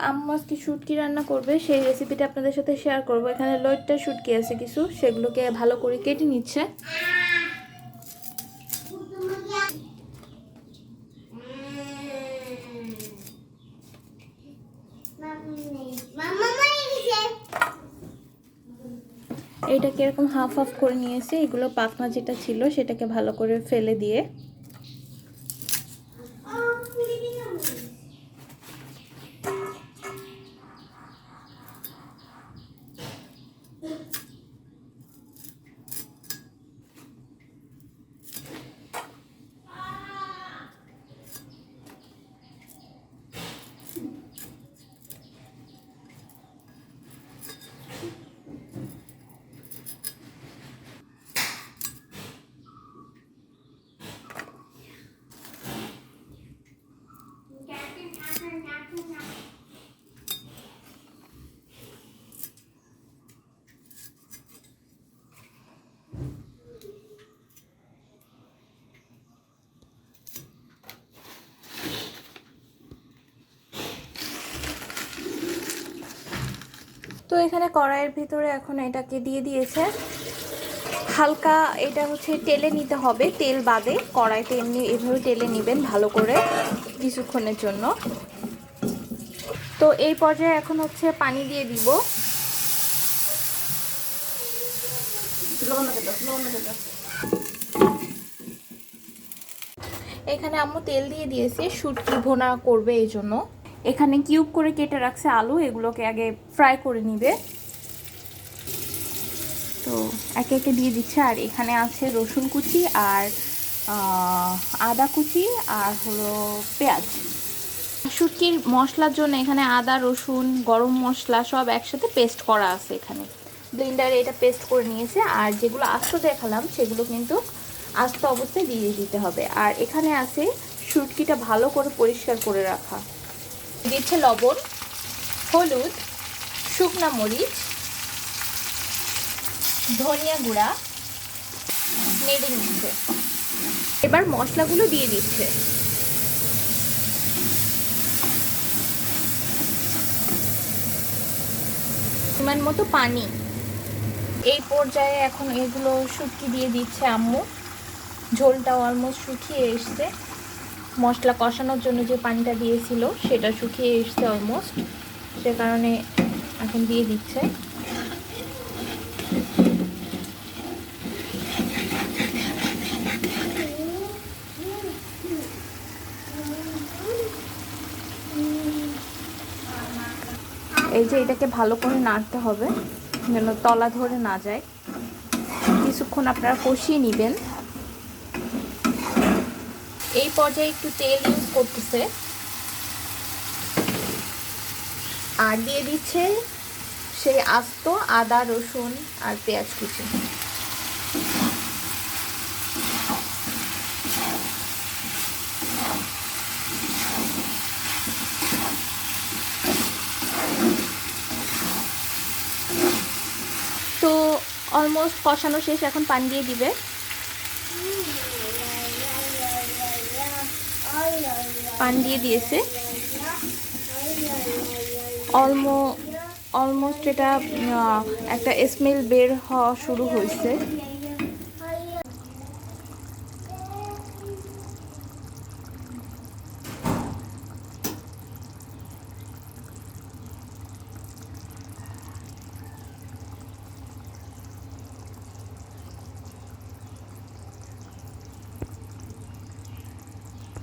আম্মু আজকে শুটকি রান্না করবে, সেই রেসিপিটা আপনাদের সাথে শেয়ার করব। এখানে লইট্টা শুটকি আছে কিছু, সেগুলোকে ভালো করে কেটে নিচ্ছে। এইটাকে এরকম হাফ হাফ করে নিয়েছে, এগুলো পাখনা যেটা ছিল সেটাকে ভালো করে ফেলে দিয়ে তো এখানে কড়াইয়ের ভিতরে এখন এটাকে দিয়ে দিয়েছে হালকা। এটা হচ্ছে টেলে নিতে হবে, তেল বাদে কড়াইতে এমনি এভাবে টেলে নেবেন ভালো করে কিছুক্ষণের জন্য। তো এই পর্যায়ে এখন হচ্ছে পানি দিয়ে দিব। এখানে আম্মু তেল দিয়ে দিয়েছে, শুটকি ভুনা করবে এই জন্য। এখানে কিউব করে কেটে রাখছে আলু, এগুলোকে আগে ফ্রাই করে নিবে। তো একে একে দিয়ে দিচ্ছে। আর এখানে আছে রসুন কুচি আর আদা কুচি আর হলো পেঁয়াজ। শুটকির মশলার জন্য এখানে আদা রসুন গরম মশলা সব একসাথে পেস্ট করা আছে, এখানে ব্লেন্ডারে এটা পেস্ট করে নিয়েছে। আর যেগুলো আস্ত দেখালাম সেগুলো কিন্তু আস্ত অবস্থায় দিয়ে দিতে হবে। আর এখানে আছে শুটকিটা ভালো করে পরিষ্কার করে রাখা, দিচ্ছে লবণ, হলুদ, শুকনা মরিচ, ধনিয়া গুঁড়া, নেড়ে নিচ্ছে। এবার মশলাগুলো দিয়ে দিচ্ছে। পরিমাণ মতো পানি। এই পর্যায়ে এখন এগুলো শুটকি দিয়ে দিচ্ছে আম্মু। ঝোলটা অলমোস্ট শুকিয়ে এসছে, মশলা কষানোর জন্য যে পানিটা দিয়েছিল সেটা শুকিয়ে এসছে অলমোস্ট, সে কারণে এখন দিয়ে দিচ্ছে। এই যে এটাকে ভালো করে নাড়তে হবে যেন তলা ধরে না যায়। কিছুক্ষণ আপনারা কষিয়ে নেবেন। এই পর্যায়ে একটু তেল ইউজ করতেছে আর দিয়ে দিচ্ছে সেই আস্ত আদা রসুন আর পেঁয়াজ কুচি। তো অলমোস্ট কষানো শেষ, এখন পানি দিয়ে দিবে। পানি দিয়ে দিয়েছে। অলমোস্ট এটা একটা স্মেল বের হওয়া শুরু হয়েছে।